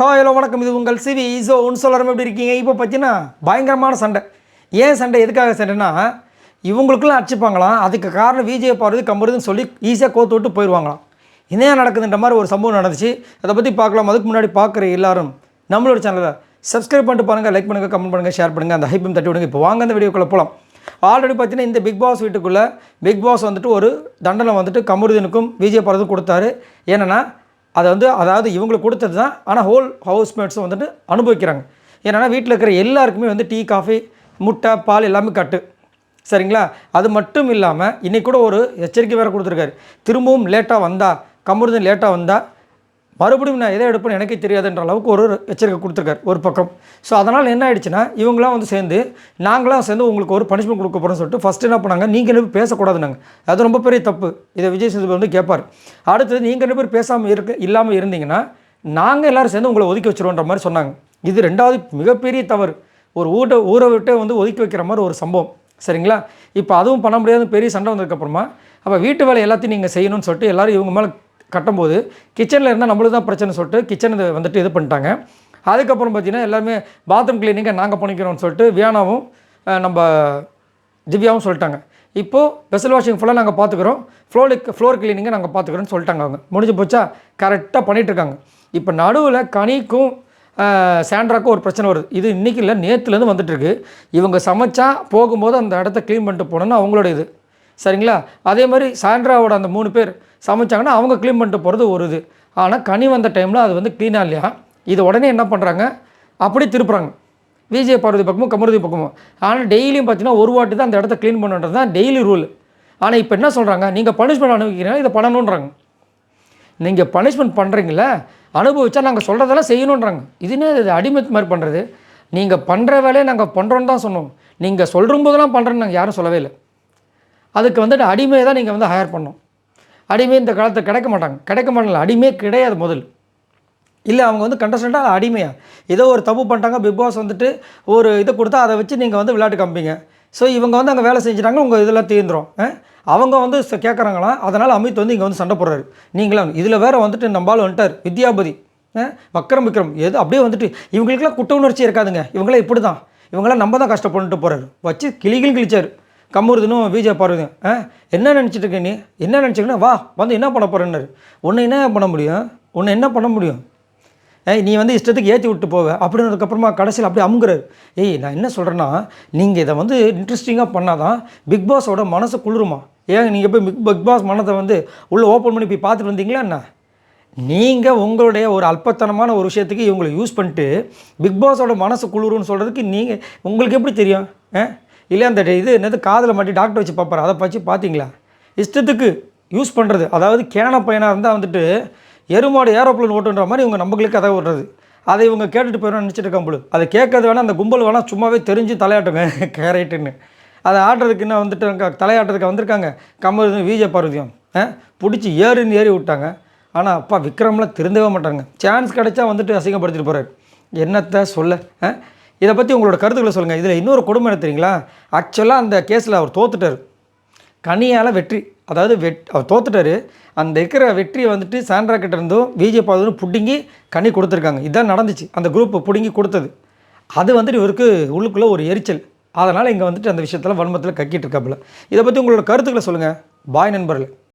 Hello வணக்கம், இது உங்கள் சிவி. ஒன்று சொல்லணும், எப்படி இருக்கீங்க? இப்போ பார்த்தீங்கன்னா பயங்கரமான சண்டை. ஏன் சண்டை, எதுக்காக சண்டைன்னா, இவங்களுக்குலாம் அடிச்சுப்பாங்களாம். அதுக்கு காரணம் விஜய் பார்வதி கம்பருதுன்னு சொல்லி ஈஸியாக கோத்து விட்டு போயிடுவாங்களாம். என்ன நடக்குதுன்ற மாதிரி ஒரு சம்பவம் நடந்துச்சு. அதை பற்றி பார்க்கலாம். அதுக்கு முன்னாடி பார்க்குற எல்லாரும் நம்மளோட சேனலில் சப்ஸ்கிரைப் பண்ணிட்டு பாருங்கள், லைக் பண்ணுங்கள், கமெண்ட் பண்ணுங்கள், ஷேர் பண்ணுங்கள், அந்த ஹைப்பும் தட்டி விடுங்க. இப்போ வாங்க அந்த வீடியோக்குள்ளே போகலாம். ஆல்ரெடி பார்த்தீங்கன்னா இந்த பிக் பாஸ் வீட்டுக்குள்ளே பிக் பாஸ் வந்துட்டு ஒரு தண்டனை வந்துட்டு கமருதீனுக்கும் விஜய் பார்வதிக்கும் கொடுத்தாரு. ஏன்னா அதை அதாவது இவங்களுக்கு கொடுத்தது தான், ஆனால் ஹோல் ஹவுஸ்மேட்ஸும் வந்துட்டு அனுபவிக்கிறாங்க. ஏன்னா வீட்டில் இருக்கிற எல்லாருக்குமே வந்து டீ, காஃபி, முட்டை, பால் எல்லாமே கட்டு. சரிங்களா? அது மட்டும் இல்லாமல் இன்றைக்கி கூட ஒரு எச்சரிக்கை வேறு கொடுத்துருக்காரு. திரும்பவும் லேட்டாக வந்தால், கமருதீன் லேட்டாக வந்தால் மறுபடியும் நான் எதை எடுப்பேன்னு எனக்கே தெரியாதுன்ற அளவுக்கு ஒரு எச்சரிக்கை கொடுத்துருக்காரு ஒரு பக்கம். ஸோ அதனால் என்ன ஆகிடுச்சுன்னா, இவங்களாம் வந்து சேர்ந்து நாங்களாம் சேர்ந்து உங்களுக்கு ஒரு பனிஷ்மெண்ட் கொடுக்க போகிறோம்னு சொல்லிட்டு ஃபஸ்ட்டு என்ன பண்ணாங்க, நீங்கள் ரெண்டு பேர் பேசக்கூடாதுனாங்க. அது ரொம்ப பெரிய தப்பு. இதை விஜய் சேதுபதி வந்து கேட்பார். அடுத்தது நீங்கள் ரெண்டு பேர் பேசாமல் இல்லாமல் இருந்தீங்கன்னா நாங்கள் எல்லோரும் சேர்ந்து உங்களை ஒதுக்கி வச்சுருவோன்ற மாதிரி சொன்னாங்க. இது ரெண்டாவது மிகப்பெரிய தவறு. ஒரு ஊரை விட்டு வந்து ஒதுக்கி வைக்கிற மாதிரி ஒரு சம்பவம். சரிங்களா? இப்போ அதுவும் பண்ண முடியாத பெரிய சண்டை வந்ததுக்கப்புறமா அப்போ வீட்டு வேலை எல்லாத்தையும் நீங்கள் செய்யணும்னு சொல்லிட்டு எல்லோரும் இவங்க மேலே கட்டும்போது கிச்சனில் இருந்தால் நம்மளுக்கு தான் பிரச்சனை சொல்லிட்டு கிச்சனை வந்துட்டு இது பண்ணிட்டாங்க. அதுக்கப்புறம் பார்த்திங்கன்னா எல்லாமே பாத்ரூம் கிளீனிங்கை நாங்கள் பண்ணிக்கிறோம்னு சொல்லிட்டு வியானாவும் நம்ம திவ்யாவும் சொல்லிட்டாங்க. இப்போது வெசல் வாஷிங் ஃபுல்லாக நாங்கள் பார்த்துக்குறோம், ஃப்ளோர் கிளீனிங்கை நாங்கள் பார்த்துக்குறோன்னு சொல்லிட்டாங்க. அவங்க முடிஞ்சு போச்சா, கரெக்டாக பண்ணிகிட்ருக்காங்க. இப்போ நடுவில் கனிக்கும் சாண்ட்ராக்கும் ஒரு பிரச்சனை வருது. இது இன்றைக்கி இல்லை, நேற்றுலேருந்து வந்துட்டுருக்கு. இவங்க சமைச்சா போகும்போது அந்த இடத்த க்ளீன் பண்ணிட்டு போனோன்னு அவங்களோட இது. சரிங்களா? அதே மாதிரி சாண்ட்ராவோட அந்த 3 பேர் சமைச்சாங்கன்னா அவங்க க்ளீன் பண்ணிட்டு போகிறது ஒரு இது. ஆனால் கனி வந்த டைமில் அது வந்து க்ளீனாக இல்லையா, இது உடனே என்ன பண்ணுறாங்க, அப்படி திருப்புறாங்க விஜய் பார்வதி பக்கமும் கமருதி பக்கமும். ஆனால் டெய்லியும் பார்த்தீங்கன்னா ஒரு வாட்டி தான் அந்த இடத்த க்ளீன் பண்ணுன்றது தான் டெய்லி ரூல். ஆனால் இப்போ என்ன சொல்கிறாங்க, நீங்கள் பனிஷ்மெண்ட் அனுபவிக்கிறீங்க, இதை பண்ணணுன்றாங்க. நீங்கள் பனிஷ்மெண்ட் பண்ணுறீங்களே, அனுபவிச்சா நாங்கள் சொல்கிறதெல்லாம் செய்யணுன்றாங்க. இதுனே இது அடிமை மாதிரி பண்ணுறது. நீங்கள் பண்ணுற வேலையை நாங்கள் பண்ணுறோன்னு தான் சொன்னோம், நீங்கள் சொல்கிற போதெல்லாம் பண்ணுறேன்னு நாங்கள் யாரும் சொல்லவே இல்லை. அதுக்கு வந்துட்டு அடிமையை தான் நீங்கள் வந்து ஹையர் பண்ணோம். அடிமை இந்த காலத்தில் கிடைக்க மாட்டாங்க, அடிமையே கிடையாது முதல். இல்லை அவங்க வந்து கண்டஸ்டண்ட்டாக அடிமையாக ஏதோ ஒரு தப்பு பண்ணிட்டாங்க, பிக் பாஸ் வந்துட்டு ஒரு இதை கொடுத்தா அதை வச்சு நீங்கள் வந்து விளையாட்டு காமிப்பீங்க. ஸோ இவங்க வந்து அங்கே வேலை செஞ்சுட்டாங்க, உங்கள் இதெல்லாம் தீர்ந்துடும். அவங்க வந்து கேட்குறாங்களாம், அதனால் அமித் வந்து இங்கே வந்து சண்டை போடுறாரு. நீங்களாம் இதில் வேறு வந்துட்டு நம்பால் வந்துட்டார் வித்யாபதி, விக்ரம் எது அப்படியே வந்துட்டு இவங்களுக்கெல்லாம் குற்ற உணர்ச்சி இருக்காதுங்க. இவங்களாம் இப்படி தான், இவங்களாம் நம்ம தான் கஷ்டப்பட்டுட்டு போகிறாரு. வச்சு கிழிச்சார் கமருதீனும் விஜய் பார்வதியும். என்ன நினச்சிட்டு இருக்க நீ, என்ன நினச்சிங்கன்னா வா வந்து என்ன பண்ண போகிறேன்னாரு. ஒன்று என்ன பண்ண முடியும், நீ வந்து இஷ்டத்துக்கு ஏற்றி விட்டு போவ அப்படின்றதுக்கப்புறமா கடைசியில் அப்படியே அமுங்குறாரு. நான் என்ன சொல்கிறேன்னா, நீங்கள் இதை வந்து இன்ட்ரெஸ்டிங்காக பண்ணால் தான் பிக் பாஸோட மனசை குளிருமா. நீங்கள் போய் பிக் பாஸ் மனத்தை வந்து உள்ளே ஓப்பன் பண்ணி போய் பார்த்துட்டு வந்தீங்களா என்ன? நீங்கள் உங்களுடைய ஒரு அல்பத்தனமான ஒரு விஷயத்துக்கு இவங்களை யூஸ் பண்ணிட்டு பிக் பாஸோட மனசு குளிருன்னு சொல்கிறதுக்கு நீங்கள் உங்களுக்கு எப்படி தெரியும்? இல்லை அந்த இது என்னது காதில் மாட்டி டாக்டர் வச்சு பார்ப்பார், அதை வச்சு பார்த்தீங்களா? இஷ்டத்துக்கு யூஸ் பண்ணுறது. அதாவது கேன பையனாக இருந்தால் வந்துட்டு எருமாடு ஏரோப்ளேன் ஓட்டுன்ற மாதிரி இவங்க நம்மளுக்கு கதை விடுறது. அதை இவங்க கேட்டுட்டு போயிடும் நினச்சிட்டு இருக்காங்க போல. அதை கேட்கறது வேணால் அந்த கும்பல் வேணால் சும்மாவே தெரிஞ்சு தலையாட்டுங்க கேரட்டுன்னு. அதை ஆடுறதுக்கு என்ன வந்துட்டு தலையாட்டுறதுக்கு வந்திருக்காங்க கமருதீன் விஜய் பார்வதியும். பிடிச்சி ஏறி விட்டாங்க. ஆனால் அப்பா விக்ரம்லாம் திருந்தவே மாட்டாங்க. சான்ஸ் கிடைச்சா வந்துட்டு அசிங்கப்படுத்திட்டு போகிறார். என்னத்தை சொல்ல. இதை பற்றி உங்களோட கருத்துக்களை சொல்லுங்கள். இதில் இன்னொரு கொடுமை என்ன தெரியுங்களா, ஆக்சுவலாக அந்த கேஸில் அவர் தோத்துட்டார். கனியால் வெற்றி, அதாவது அவர் தோத்துட்டார். அந்த இருக்கிற வெற்றியை வந்துட்டு சாண்ட்ரா கிட்ட இருந்தும் விஜய் பார்வதியும் பிடுங்கி கனி கொடுத்துருக்காங்க. இதுதான் நடந்துச்சு. அந்த குரூப்பை பிடுங்கி கொடுத்தது அது வந்துட்டு இவருக்கு உள்ளுக்குள்ளே ஒரு எரிச்சல். அதனால் இங்கே வந்துட்டு அந்த விஷயத்தில் வன்மத்தில் கக்கிட்டு இருக்காப்புல. இதை பற்றி உங்களோட கருத்துக்களை சொல்லுங்கள். பாய் நண்பர்கள்.